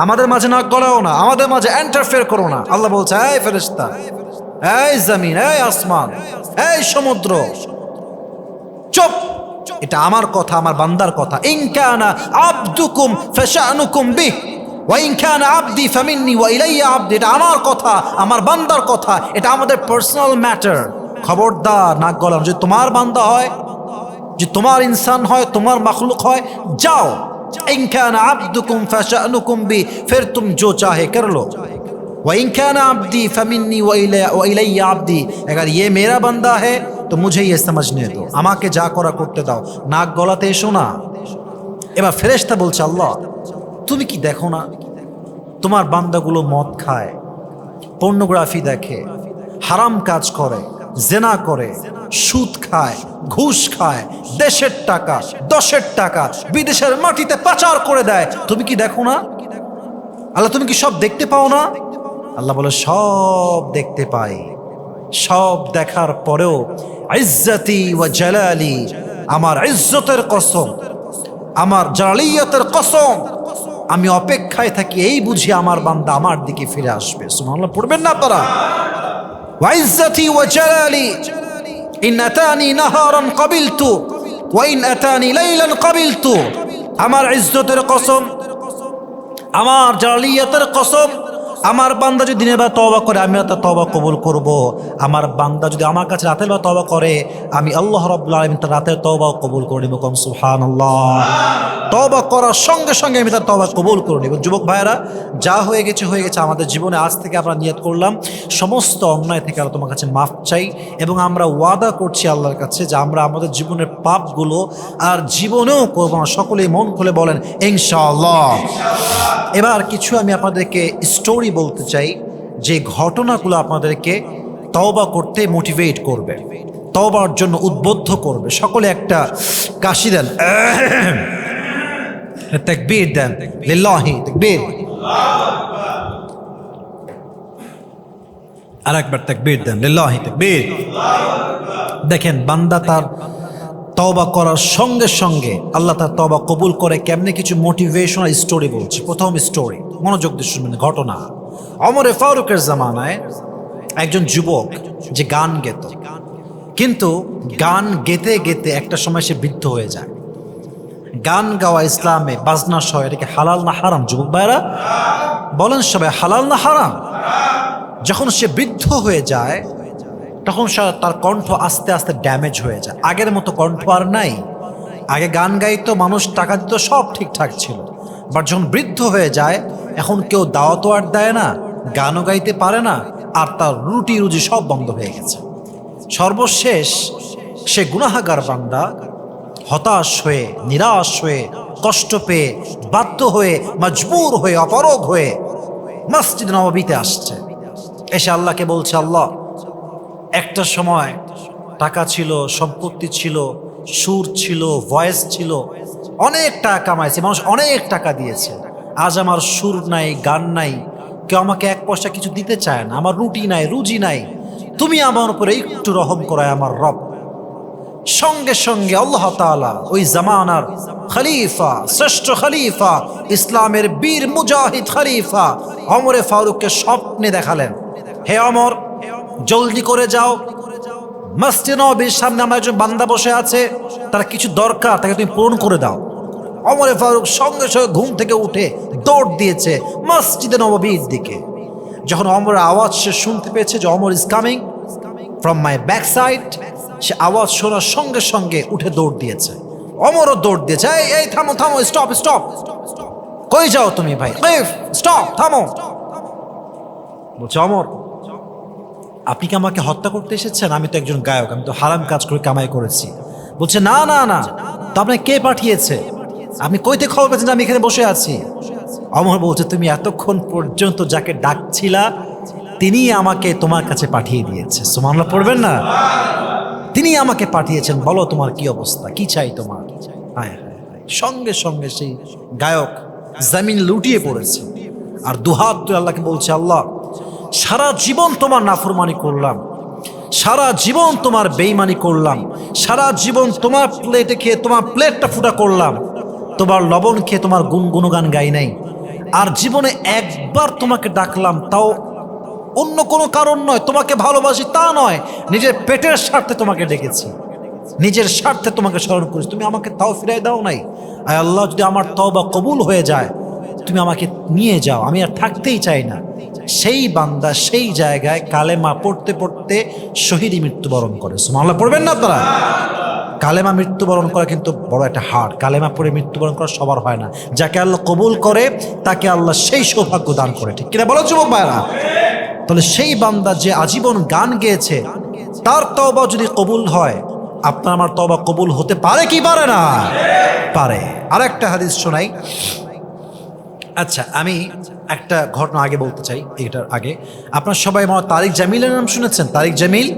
আমাদের মাঝে নাক গলাও না, আমাদের মাঝে এন্টারফেয়ার করো না। আল্লাহ বলছে, এই ফেরেশতা, এই জমিন, এই আসমান, এই সমুদ্র, চুপ, এটা আমার কথা, আমার বান্দার কথা। ইন কানা আবদুকুম ফাশানুকুম বিহ ওয়া ইন কানা আবদি ফামিন্নি ওয়া ইলাইয়া আবদি, এটা আমার কথা, আমার বান্দার কথা, এটা আমাদের পার্সোনাল ম্যাটার। খবরদার নাক গলানো, যদি তোমার বান্দা হয়, যে তোমার ইনসান হয়, তোমার মাখলুক হয়, যাও। ইন কানা আবদুকুম ফাশানুকুম বিহ, फिर तुम जो चाहे कर लो। वइन काना अब्दी फमिन्नी व इलैया अब्दी, अगर ये मेरा बंदा है तो मुझे ये समझने दो, আমাকে যা করা করতে দাও, নাক গলাতে এসো না। এবার ফেরেশতা বলছে, আল্লাহ তুমি কি দেখো না তোমার বান্দাগুলো মদ খায়, পর্নোগ্রাফি দেখে, হারাম কাজ করে, জেনা করে, সুদ খায়, ঘুষ খায়, দেশের টাকা, দশের টাকা বিদেশের মাটিতে পাচার করে দেয়, তুমি কি দেখো না? আল্লাহ তুমি কি সব দেখতে পাও না? আল্লাহ বলে, সব দেখতে পাই, সব দেখার পরেও ইজ্জতি ওয়া জালালি, আমার ইজ্জতের কসম, আমার জালালিয়াতের কসম, আমি অপেক্ষায় থাকি এই বুঝি আমার বান্দা আমার দিকে ফিরে আসবে। সুবহানাল্লাহ পড়বেন না আপনারা? ওয়া ইজ্জতি ওয়া জালালি ইন আতানি নাহারান ক্বাবিলতু ওয়া ইন আতানি লাইলান ক্বাবিলতু, আমার ইজ্জতের কসম, আমার জালালিয়াতের কসম, আমার বান্দা যদি দিনের বেলা তওবা করে আমি তার তওবা কবুল করব, আমার বান্দা যদি আমার কাছে রাতের বেলা তওবা করে আমি আল্লাহ রাব্বুল আলামিন তার রাতের তওবাও কবুল করে নেব। কম সুবহানাল্লাহ। তওবা করার সঙ্গে সঙ্গে আমি তার তওবা কবুল করে নেব। যুবক ভাইয়েরা, যা হয়ে গেছে হয়ে গেছে আমাদের জীবনে, আজ থেকে আমরা নিয়ত করলাম সমস্ত অন্যায় থেকে আমরা তোমার কাছে মাফ চাই, এবং আমরা ওয়াদা করছি আল্লাহর কাছে যে আমরা আমাদের জীবনের পাপগুলো আর জীবনেও করবো না। সকলেই মন খুলে বলেন ইনশাআল্লাহ। এবার কিছু আমি আপনাদেরকে স্টোরি বলতে চাই, যে ঘটনাগুলো আপনাদেরকে তওবা করতে মোটিভেট করবে, তওবার জন্য উদ্বুদ্ধ করবে। সকলে একটা কাশি দেন, তাকবীর দেন, লিল্লাহি তাকবীর, আর একবার তাকবীর দেন, লিল্লাহি তাকবীর। দেখেন, বান্দা তার তওবা করার সঙ্গে সঙ্গে আল্লাহ তার তওবা কবুল করে কেমনে, কিছু মোটিভেশনাল স্টোরি বলছি। প্রথম স্টোরি, মনোযোগ দিয়ে শুনবেন। ঘটনা, ওমরে ফারুকের জামানায় একজন যুবক যে গান গেত, কিন্তু গান গেতে গেতে একটা সময় সে বৃদ্ধ হয়ে যায়। গান গাওয়া ইসলামে বাজনা সহ এটাকে হালাল না হারাম? যুবক ভাইরা বলেন সবাই, হালাল না হারাম? যখন সে বৃদ্ধ হয়ে যায় তখন তার কণ্ঠ আস্তে আস্তে ড্যামেজ হয়ে যায়, আগের মতো কণ্ঠ আর নাই। আগে গান গাইতো, মানুষ টাকা দিত, সব ঠিকঠাক ছিল। বাট যখন বৃদ্ধ হয়ে যায়, এখন কেউ দাওয়াতও আর দেয় না, গানও গাইতে পারে না, আর তার রুটি রুজি সব বন্ধ হয়ে গেছে। সর্বশেষ সে গুনাহগার বান্দা হতাশ হয়ে, নিরাশ হয়ে, কষ্ট পেয়ে, বাধ্য হয়ে, মজবুর হয়ে, অপারগ হয়ে মসজিদ নববীতে আসছে। এসে আল্লাহকে বলছে, আল্লাহ একটা সময় টাকা ছিল, সম্পত্তি ছিল, সুর ছিল, ভয়েস ছিল, অনেক টাকা কামাইছে, মানুষ অনেক টাকা দিয়েছে, আজ আমার সুর নাই, গান নাই, কেউ আমাকে এক পয়সা কিছু দিতে চায় না, আমার রুটি নাই, রুজি নাই, তুমি আমার উপরে একটু রহম করায় আমার রব। সঙ্গে সঙ্গে আল্লাহ তাআলা ওই জামানার খলিফা, শ্রেষ্ঠ খলিফা, ইসলামের বীর মুজাহিদ খলিফা ওমরে ফারুককে স্বপ্নে দেখালেন, হে ওমর, জলদি করে যাও, মসজিদ নববীর সামনে আমার একজন বান্দা বসে আছে, তার কিছু দরকার, তাকে তুমি পূরণ করে দাও। ওমরে ফারুক সঙ্গে সঙ্গে ঘুম থেকে উঠে দৌড় দিয়েছে মসজিদে নববীর দিকে। যখন ওমরের আওয়াজ সে শুনতে পেয়েছে যে Omar is coming from my back side, সে আওয়াজ শোনার সঙ্গে সঙ্গে উঠে দৌড় দিয়েছে। ওমরও দৌড় দিয়েছে, এই এই থামো থামো, স্টপ স্টপ, কই যাও তুমি ভাই, স্টপ, থামো। বলছে, ওমর আপনি কি আমাকে হত্যা করতে এসেছেন? আমি তো একজন গায়ক, আমি তো হারাম কাজ করে কামাই করেছি। বলছে না না না, তো আপনাকে কে পাঠিয়েছে? আপনি কইতে খবর পেয়েছেন যে আমি এখানে বসে আছি? অমর বলছে তুমি এতক্ষণ পর্যন্ত যাকে ডাকছিলা তিনি আমাকে তোমার কাছে পাঠিয়ে দিয়েছে। সুবহানাল্লাহ পড়বেন না? তিনি আমাকে পাঠিয়েছেন, বলো তোমার কি অবস্থা, কি চাই তোমার? হায় হায় হায়। সঙ্গে সঙ্গে সেই গায়ক জমিন লুটিয়ে পড়েছে আর দুহাত তুলে আল্লাহকে বলছে, আল্লাহ সারা জীবন তোমার নাফরমানি করলাম, সারা জীবন তোমার বেঈমানি করলাম, সারা জীবন তোমার প্লেটে খেয়ে তোমার প্লেটটা ফুটা করলাম, তোমার লবণ খেয়ে তোমার গুণগান গাই নাই, আর জীবনে একবার তোমাকে ডাকলাম, তাও অন্য কোনো কারণ নয়, তোমাকে ভালোবাসি তা নয়, নিজের পেটের স্বার্থে তোমাকে ডেকেছি, নিজের স্বার্থে তোমাকে স্মরণ করেছি, তুমি আমাকে তাও ফিরাই দাও নাই। আয় আল্লাহ, যদি আমার তওবা কবুল হয়ে যায় তুমি আমাকে নিয়ে যাও, আমি আর থাকতেই চাই না। সেই বান্দা সেই জায়গায় কালেমা পড়তে পড়তে শহীদ মৃত্যুবরণ করে। সুবহানাল্লাহ পড়বেন না আপনারা? কালেমা মৃত্যুবরণ করা কিন্তু বড় একটা হার। কালেমা পড়ে মৃত্যুবরণ করা সবার হয় না। যাকে আল্লাহ কবুল করে তাকে আল্লাহ সেই সৌভাগ্য দান করে। ঠিক কিনা বলো যুবক ভাইরা? তাহলে সেই বান্দা যে আজীবন গান গেয়েছে তার তওবা যদি কবুল হয়, আপনার আমার তওবা কবুল হতে পারে কি পারে না? পারে। আর একটা হাদিস শোনাই। আচ্ছা, আমি একটা ঘটনা আগে বলতে চাই। এটার আগে আপনার সবাই আমার তারিক জামিলের নাম শুনেছেন? তারিক জামিল,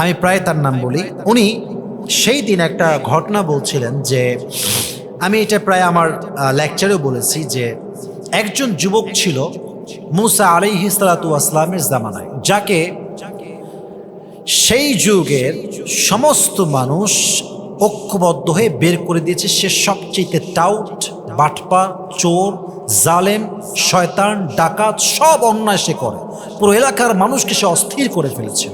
আমি প্রায় তার নাম বলি। উনি সেই দিন একটা ঘটনা বলছিলেন যে, আমি এটা প্রায় আমার লেকচারেও বলেছি যে একজন যুবক ছিল মুসা আলাইহিস সালাতু ওয়াস সালামের জামানায়, যাকে সেই যুগের সমস্ত মানুষ ঐক্যবদ্ধ হয়ে বের করে দিয়েছে সে সবচেয়ে টাউট, বাটপা, চোর, জালেম, শয়তান, ডাকাত, সব অন্যায় সে করে। পুরো এলাকার মানুষকে সে অস্থির করে ফেলেছে।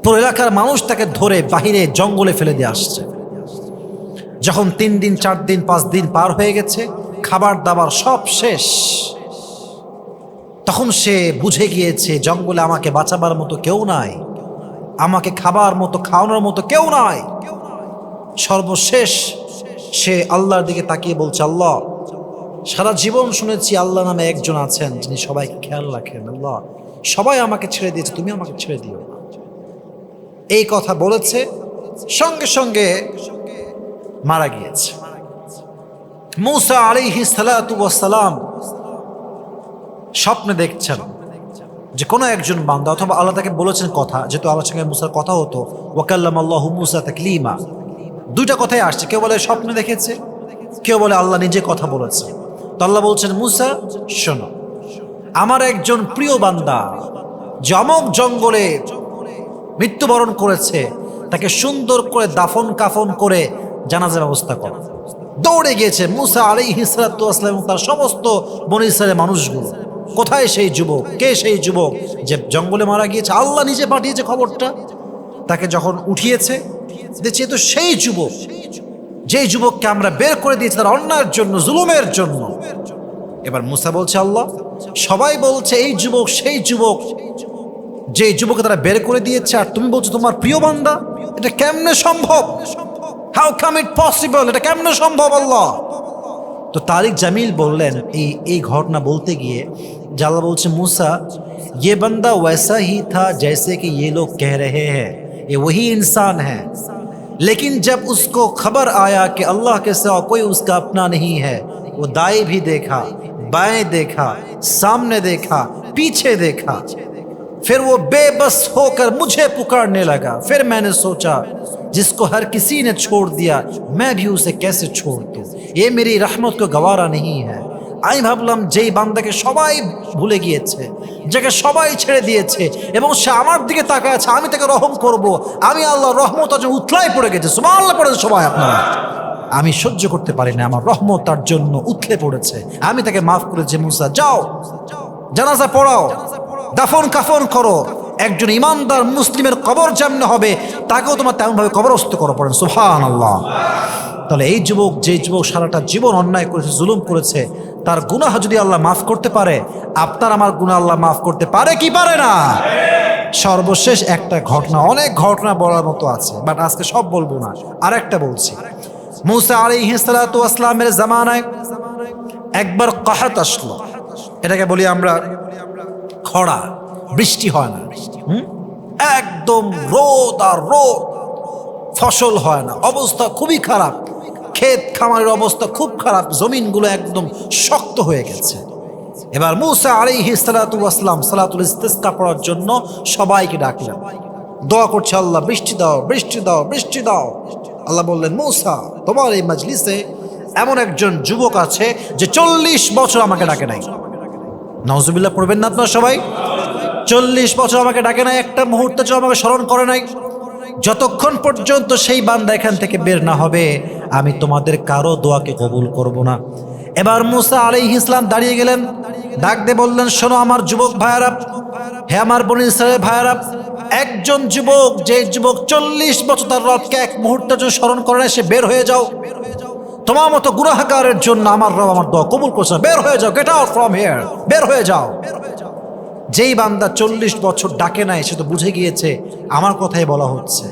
পুরো এলাকার মানুষ তাকে ধরে বাহিরে জঙ্গলে ফেলে দিয়ে আসছে। যখন 3 দিন 4 দিন 5 দিন পার হয়ে গেছে, খাবার দাবার সব শেষ, তখন সে বুঝে গিয়েছে জঙ্গলে আমাকে বাঁচাবার মতো কেউ নাই, আমাকে খাবার মতো খাওয়ানোর মতো কেউ নাই। সর্বশেষ সে আল্লাহর দিকে তাকিয়ে বলছে, আল্লাহ সারা জীবন শুনেছি আল্লাহ নামে একজন আছেন যিনি সবাইকে খেয়াল রাখেন, আল্লাহ সবাই আমাকে ছেড়ে দিয়েছে, তুমি আমাকে ছেড়ে দিও না। এই কথা বলেছে, সঙ্গে সঙ্গে মারা গিয়েছে। মুসা আলাইহিস সালাতু ওয়াস সালাম স্বপ্নে দেখছেন যে কোনো একজন বান্দা, অথবা আল্লাহ তাকে বলেছেন কথা, যেহেতু আল্লাহর সঙ্গে মুসার কথা হতো, ওয়াকাল্লামাল্লাহু মুসা তাকলিমা, দুইটা কথাই আসছে। কেউ বলে স্বপ্নে দেখেছে, কেউ বলে আল্লাহ নিজে কথা বলেছে। তো আল্লাহ বলছেন, মুসা শোনো, আমার একজন প্রিয় বান্দা যে অমুক জঙ্গলে মৃত্যুবরণ করেছে, তাকে সুন্দর করে দাফন কাফন করে জানাজার ব্যবস্থা করো। দৌড়ে গিয়েছে মুসা আলাইহিস সালাতু ওয়াস সালাম এবং তার সমস্ত বনী ইসরায়েলের মানুষগুলো। কোথায় সেই যুবক? কে সেই যুবক যে জঙ্গলে মারা গিয়েছে? আল্লাহ নিজে পাঠিয়েছে খবরটা। তাকে যখন উঠিয়েছে দেখছি তো সেই যুবক, যেই যুবককে আমরা বের করে দিয়েছি তার অন্যায়ের জন্য, জুলুমের জন্য। এবার মুসা বলছে, আল্লাহ সবাই বলছে এই যুবক সেই যুবক যে যুবককে তারা বের করে দিয়েছে, আর তুমি বলছো তোমার প্রিয় বান্দা? এটা কেমনে সম্ভব? How come it possible? এটা কেমনে সম্ভব আল্লাহ? তো তারিক জামিল বললেন এই ঘটনা বলতে গিয়ে যে আল্লাহ বলছে, মুসা ये बंदा वैसा ही था जैसे कि ये लोग कह रहे हैं, ये वही इंसान है, लेकिन जब उसको खबर आया कि अल्लाह के सिवा कोई उसका अपना नहीं है, वो दाएं भी देखा, बाएं देखा, सामने देखा, पीछे देखा, फिर वो बेबस होकर मुझे पुकारने लगा। फिर मैंने सोचा जिसको हर किसी ने छोड़ दिया मैं भी उसे कैसे छोड़ दूं, ये मेरी रहमत को गवारा नहीं है। আমি ভাবলাম যেই বান্দাকে সবাই ভুলে গিয়েছে, যাকে সবাই ছেড়ে দিয়েছে এবং সে আমার দিকে তাকায় আছে, আমি তাকে রহম করব, আমি আল্লাহ রহমত আজ উথলাই পড়ে গেছে। সুবহানাল্লাহ পড়ে সবাই আপনারা। আমি সহ্য করতে পারি না, আমার রহমত তার জন্য উথলে পড়েছে, আমি তাকে মাফ করেছি। মুসা যাও, জানাজা পড়াও, দাফন কাফন করো। একজন ইমানদার মুসলিমের কবর যেমন হবে তাকেও তোমার তেমনভাবে কবরস্থ করো। পড়েন সুবহানাল্লাহ। তাহলে এই যুবক, যে যুবক সারাটা জীবন অন্যায় করেছে, জুলুম করেছে, তার গুনাহ যদি আল্লাহ মাফ করতে পারে, আপনার আমার গুনাহ আল্লাহ মাফ করতে পারে কি পারে না? সর্বশেষ একটা ঘটনা, অনেক ঘটনা বলার মতো আছে, বাট আজকে সব বলবো না, আরেকটা বলছি। মুসা আলাইহিস সালাতু ওয়াস সালামের জামানায় একবার কাহাত আসলো, এটাকে বলি আমরা খরা। বৃষ্টি হয় না, একদম রোদ আর রোদ, ফসল হয় না, অবস্থা খুবই খারাপ, ক্ষেত খামারের অবস্থা খুব খারাপ, জমিনগুলো একদম শক্ত হয়ে গেছে। এবার মূসা আলাইহিস সালাতু ওয়াস সালাম সালাতুল ইস্তিসকা পড়ার জন্য সবাইকে ডাকলেন, দোয়া করছে, আল্লাহ বৃষ্টি দাও, বৃষ্টি দাও, বৃষ্টি দাও। আল্লাহ বললেন, মূসা তোমার এই মজলিসে এমন একজন যুবক আছে যে 40 বছর আমাকে ডাকে নাই। নাউজুবিল্লাহ পড়বেন না আপনারা সবাই? 40 বছর আমাকে ডাকে নাই, একটা মুহূর্তে আমাকে স্মরণ করে নাই। যতক্ষণ পর্যন্ত সেই বান্দা এখান থেকে বের না হবে, আমি তোমাদের কারো দোয়াকে কবুল করব না। এবার মূসা আলাইহিস সালাম দাঁড়িয়ে গেলেন, ডাক দিয়ে বললেন, শোনো আমার যুবক ভাইয়ারা, হে আমার বনী ইসরায়েলের ভাইয়ারা, একজন যুবক, যে যুবক 40 বছর তার রবকে এক মুহূর্তের জন্য স্মরণ করে না, সে বের হয়ে যাও। তোমার মতো গুনাহগারের জন্য আমার রব আমার দোয়া কবুল করছে না, বের হয়ে যাও, গেট আউট ফ্রম হিয়ার, বের হয়ে যাও। যেই বান্দা 40 বছর ডাকে নাই, সে তো বুঝে গিয়েছে আমার কথাই বলা হচ্ছে।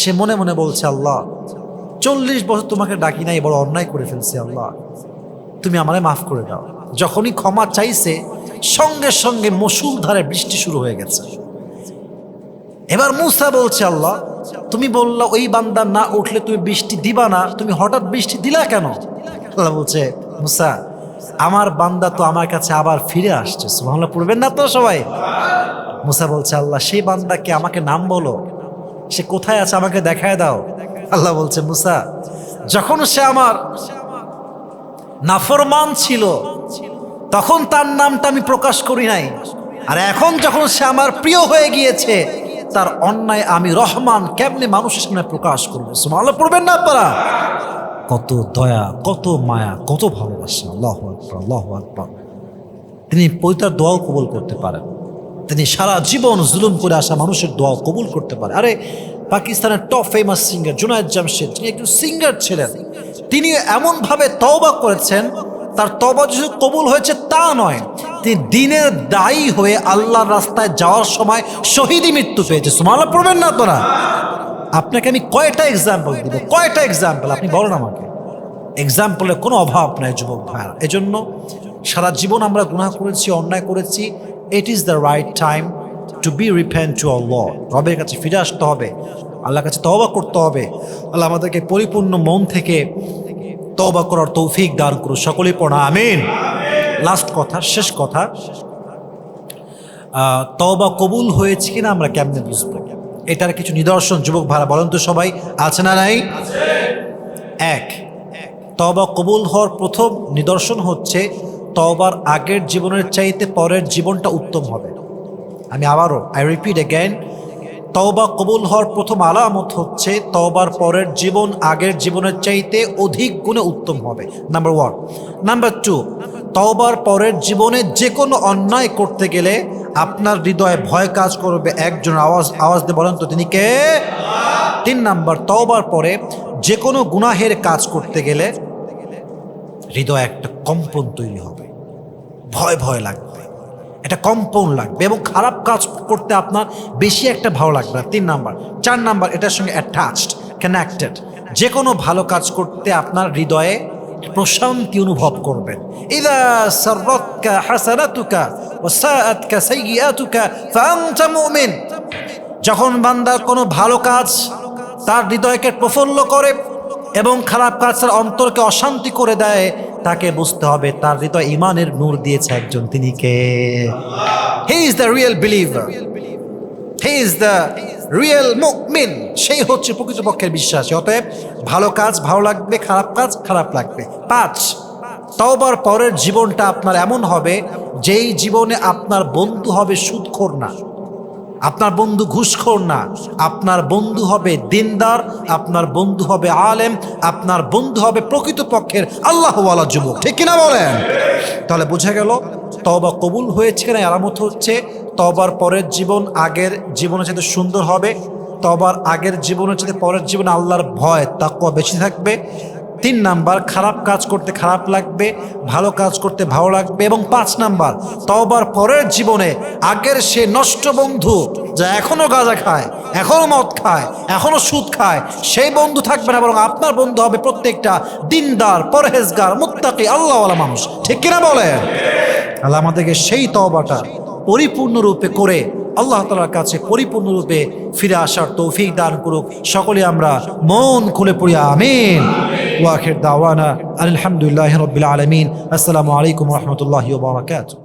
সে মনে মনে বলছে, আল্লাহ 40 বছর তোমাকে ডাকি নাই, বড় অন্যায় করে ফেলছি, আল্লাহ তুমি আমারে মাফ করে দাও। যখনই ক্ষমা চাইছে, সঙ্গে সঙ্গে মুষলধারে বৃষ্টি শুরু হয়ে গেছে। এবার মূসা বলছে, আল্লাহ তুমি বললা ওই বান্দা না উঠলে তুমি বৃষ্টি দিবা না, তুমি হঠাৎ বৃষ্টি দিলা কেন? আল্লাহ বলছে, মূসা আমার বান্দা তো আমার কাছে আবার ফিরে আসছে। সুবহানাল্লাহ পড়বেন না তো সবাই? মূসা বলছে, আল্লাহ সেই বান্দাকে আমাকে নাম বলো, সে কোথায় আছে আমাকে দেখায় দাও। আল্লাহ বলছে, মূসা যখন সে আমার নাফরমান ছিল তখন তার নামটা আমি প্রকাশ করি নাই, আর এখন যখন সে আমার প্রিয় হয়ে গিয়েছে, তার অন্যায় আমি রহমান কেমনে মানুষের সামনে প্রকাশ করবো। সুবহানাল্লাহ পড়বেন না আপনারা? কত দয়া, কত মায়া, কত ভালোবাসা! আল্লাহু আকবার, আল্লাহু আকবার। তিনি পবিত্র দোয়াও কবুল করতে পারেন, তিনি সারা জীবন জুলুম করে আসা মানুষের দোয়াও কবুল করতে পারে। আরে পাকিস্তানের top famous singer Junaid Jamshed, তিনি একজন সিঙ্গার ছিলেন, তিনি এমনভাবে তওবা করেছেন, তার তওবা যে কবুল হয়েছে তা নয়, তিনি দিনের দায়ী হয়ে আল্লাহর রাস্তায় যাওয়ার সময় শহীদি মৃত্যু পেয়েছে। সুবহানাল্লাহ পড়বেন না তোরা? আপনাকে আমি কয়টা এক্সাম্পল দিব, কয়টা এক্সাম্পল আপনি বলেন আমাকে? এক্সাম্পলের কোনো অভাব নাই যুবক ভাইরা। এজন্য সারা জীবন আমরা গুনাহ করেছি, অন্যায় করেছি। It is the right time to be repent to Allah. রবের কাছে ফিরে আসতে হবে, আল্লাহর কাছে তওবা করতে হবে। আল্লাহ আমাদেরকে পরিপূর্ণ মন থেকে তওবা করার তৌফিক দান করুন। সকলেই পড়া আমিন। লাস্ট কথা, শেষ কথা, তওবা কবুল হয়েছে কিনা আমরা কেমনে বুঝবো? এটার কিছু নিদর্শন যুবক ভাইরা বলেন তো সবাই, আছে না নাই? এক, তওবা কবুল হওয়ার প্রথম নিদর্শন হচ্ছে তওবার আগের জীবনের চাইতে পরের জীবনটা উত্তম হবে। আমি আবারও রিপিট অ্যাগেন, তওবা কবুল হওয়ার প্রথম আলামত হচ্ছে তওবার পরের জীবন আগের জীবনের চাইতে অধিক গুণে উত্তম হবে, নাম্বার 1। নাম্বার 2, তওবার পরের জীবনে যে কোনো অন্যায় করতে গেলে আপনার হৃদয়ে ভয় কাজ করবে। একজন আওয়াজ দিয়ে বলেন তো, তিনি কে? 3 নাম্বার, তওবার পরে যে কোনো গুনাহের কাজ করতে গেলে হৃদয়ে একটা কম্পন তৈরি হবে, ভয় ভয় লাগবে, একটা কম্পন লাগবে, এবং খারাপ কাজ করতে আপনার বেশি একটা ভালো লাগবে না। 3 নাম্বার। 4 নাম্বার, এটার সঙ্গে অ্যাটাচড, কানেক্টেড, যে কোনো ভালো কাজ করতে আপনার হৃদয়ে প্রশান্তি অনুভব করবেন। ইযা সাররাতকা হাসানাতুকা ওয়া সাআতকা সাইয়্যাতুকা ফাআনতা মুমিন। যখন বান্দার কোনো ভালো কাজ তার হৃদয়কে প্রফুল্ল করে এবং খারাপ কাজ তার অন্তরকে অশান্তি করে দেয়, তাকে বুঝতে হবে তার হৃদয় ঈমানের নূর দিয়েছে একজন, তিনি কে? He is the real believer, he is the real মুমিন। সেই হচ্ছে প্রকৃতপক্ষের বিশ্বাসী। অতএব ভালো কাজ ভালো লাগবে, খারাপ কাজ খারাপ লাগবে। 5, তওবার পরের জীবনটা আপনার এমন হবে যেই জীবনে আপনার বন্ধু হবে সুদখোর না, আপনার বন্ধু ঘুষখোর না, আপনার বন্ধু হবে দিনদার, আপনার বন্ধু হবে আলেম, আপনার বন্ধু হবে প্রকৃতপক্ষের আল্লাহওয়ালা যুবক। ঠিক কিনা বলেন? তাহলে বোঝা গেল তওবা কবুল হয়েছে কিনা আলামত হচ্ছে তওবার পরের জীবন আগের জীবনের চাইতে সুন্দর হবে, তওবার আগের জীবনের চাইতে পরের জীবনে আল্লাহর ভয় তাকওয়া বেশি থাকবে। 3 নাম্বার, খারাপ কাজ করতে খারাপ লাগবে, ভালো কাজ করতে ভালো লাগবে। এবং 5 নাম্বার, তওবার পরের জীবনে আগের সে নষ্ট বন্ধু যা এখনো গাঁজা খায়, এখনো মদ খায়, এখনো সুদ খায়, সেই বন্ধু থাকবে না, বরং আপনার বন্ধু হবে প্রত্যেকটা দিনদার, পরহেজগার, মুত্তাকি, আল্লাহওয়ালা মানুষ। ঠিক কিনা বলেন? আল্লাহ আমাদেরকে সেই তওবাটা পরিপূর্ণরূপে করে আল্লাহ তাআলার কাছে পরিপূর্ণরূপে ফিরে আসার তৌফিক দান করুক। সকলে আমরা মন খুলে পড়ি আমিন। ওয়া আখির দাওয়ানা আলহামদুলিল্লাহি রাব্বিল আলামিন। আসসালামু আলাইকুম ওয়া রাহমাতুল্লাহি ওয়া বারাকাতুহু।